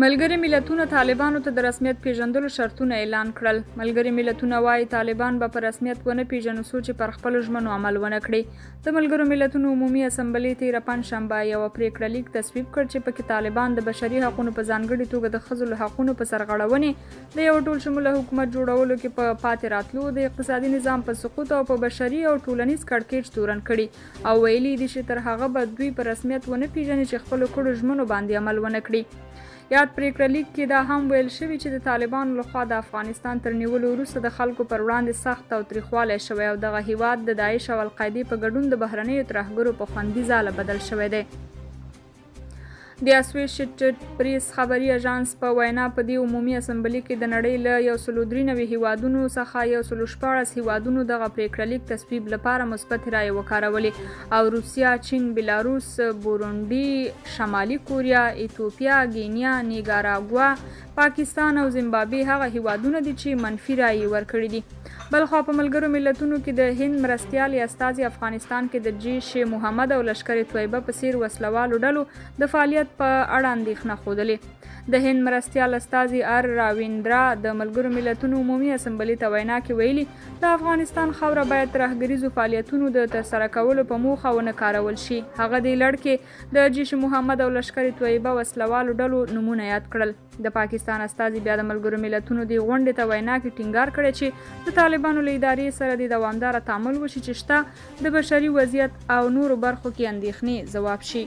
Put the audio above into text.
ملګري ملتونو طالبانو ته د رسمیت پیژندلو شرطونه اعلان کړل. ملګري ملتونه وایي طالبان به په رسمیت ونه پیژنو څو چې پر خپلو ژمنو عمل ونه کړي. د ملګرو ملتونو عمومي اسمبلې تېره پنجشنبه یوه پرېکړه لیک تصویب کړ چې پکې طالبان د بشري حقونو په ځانګړې توګه د ښځو له حقونو په سرغړونې، د یو ټولشموله حکومت جوړولو کې په پاتې راتلو، د اقتصادي نظام په سقوط او په بشري او ټولنیز کړکېچ تورن کړي او ویلي دي چې تر هغه به دوی په رسمیت ونه پیژني چې خپلو کړو ژمنو باندې عمل ونه کړي. یاد پرېکړه لیک کې دا هم ویل شوي چې د طالبانو لخوا د افغانستان تر نیولو وروسته د خلکو پر وړاندې سخت او تریخوالی شوی او دغه هیواد د داعش او القاعدې په ګډون د بهرنیو ترهګرو په خوندي ځاله بدل شوی دی. د اسوسییټډ پریس خبري اژانس په وینا په دې عمومي اسمبلې کې د نړۍ له 193 هیوادونو څخه 114 هیوادونو دغه پرېکړه لیک تصویب لپاره مثبت رایې وکارولې او روسیه، چین، بلاروس، بورونډي، شمالي کوریا، ایتوپیا، ګینیا، نیکاراګوا، پاکستان او زیمبابوې هغه هیوادونه دي چې منفي رایې ورکړي دي. بلخوا په ملګرو ملتونو کې د هند مرستیال استازي افغانستان کې د جیش محمد او لشکر طیبه په څیر وسلوالو ډلو د فعالیت په اړه اندېښنه ښودلې. د هند مرستیال استازي آر راویندرا د ملګرو ملتونو عمومي اسمبلې ته وینا کې ویلي د افغانستان خاوره باید ترهګریزو فعالیتونو د ترسره کولو په موخه ونه کارول شي. هغه دې لړ کې د جیش محمد او لشکر طیبه وسلوالو ډلو نومونه یاد کړل. د پاکستان استازي بیا د ملګرو ملتونو د غونډې ته وینا کې ټینګار کړی چې د طالبانو له ادارې سره د دوامداره تعامل وشي چې شته د بشري وضعیت او نورو برخو کې اندېښنې ځواب شي.